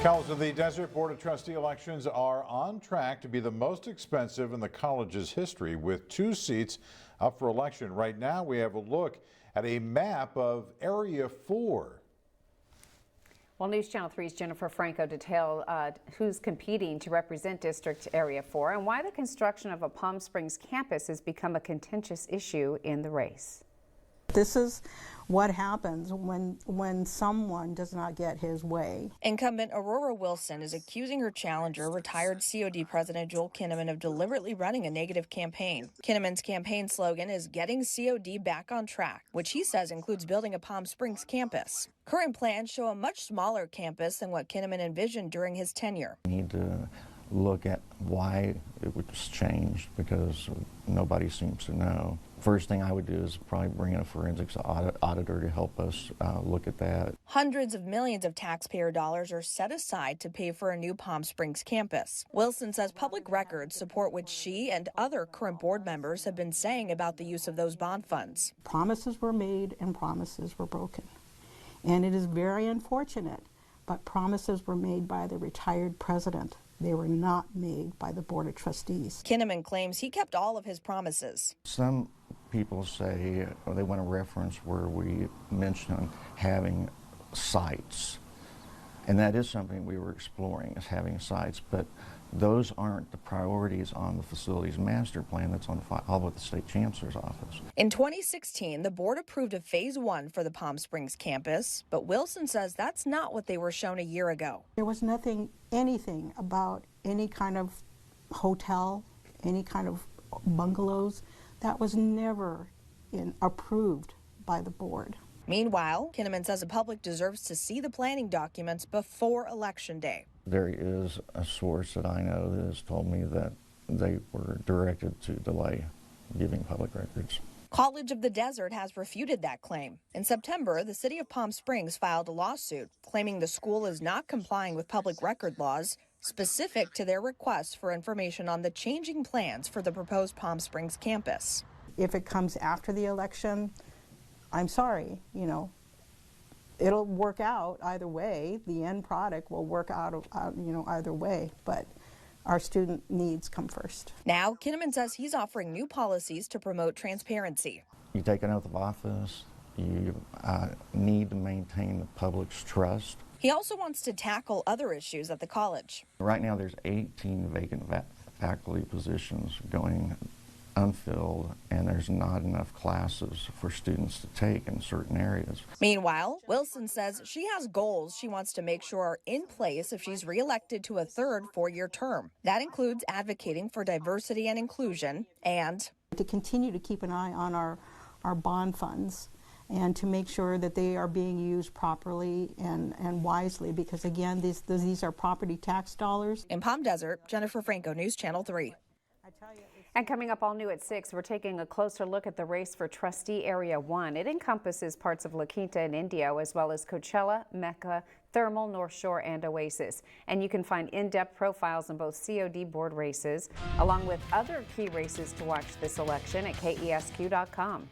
College of the Desert Board of Trustee elections are on track to be the most expensive in the college's history, with 2 seats up for election. Right now, we have a look at a map of Area 4. Well, News Channel 3's Jennifer Franco detailed who's competing to represent District Area 4 and why the construction of a Palm Springs campus has become a contentious issue in the race. This is what happens when someone does not get his way. Incumbent Aurora Wilson is accusing her challenger, retired COD President Joel Kinnaman, of deliberately running a negative campaign. Kinnaman's campaign slogan is "Getting COD Back on Track," which he says includes building a Palm Springs campus. Current plans show a much smaller campus than what Kinnaman envisioned during his tenure. We need to look at why it was changed, because nobody seems to know. First thing I would do is probably bring in a forensics auditor to help us look at that. Hundreds of millions of taxpayer dollars are set aside to pay for a new Palm Springs campus. Wilson says public records support what she and other current board members have been saying about the use of those bond funds. Promises were made and promises were broken. And it is very unfortunate, but promises were made by the retired president. They were not made by the Board of Trustees. Kinnaman claims he kept all of his promises. Some people say they want a reference where we mention having sites. And that is something we were exploring, is having sites, but those aren't the priorities on the facilities master plan that's on file with the state chancellor's office. In 2016, the board approved a phase 1 for the Palm Springs campus, but Wilson says that's not what they were shown a year ago. There was anything about any kind of hotel, any kind of bungalows. That was never approved by the board. Meanwhile, Kinnaman says the public deserves to see the planning documents before Election Day. There is a source that I know that has told me that they were directed to delay giving public records. College of the Desert has refuted that claim. In September, the city of Palm Springs filed a lawsuit claiming the school is not complying with public record laws specific to their requests for information on the changing plans for the proposed Palm Springs campus. If it comes after the election, I'm sorry, it'll work out either way. The end product will work out either way, but our student needs come first. Now, Kinnaman says he's offering new policies to promote transparency. You take an oath of office, you need to maintain the public's trust. He also wants to tackle other issues at the college. Right now there's 18 vacant faculty positions going unfilled, and there's not enough classes for students to take in certain areas. Meanwhile, Wilson says she has goals she wants to make sure are in place if she's reelected to a third 4-year term. That includes advocating for diversity and inclusion and to continue to keep an eye on our bond funds and to make sure that they are being used properly and wisely, because again, these are property tax dollars. In Palm Desert, Jennifer Franco, News Channel 3. And coming up all new at 6, we're taking a closer look at the race for Trustee Area 1. It encompasses parts of La Quinta and Indio, as well as Coachella, Mecca, Thermal, North Shore, and Oasis. And you can find in-depth profiles on both COD board races, along with other key races to watch this election at KESQ.com.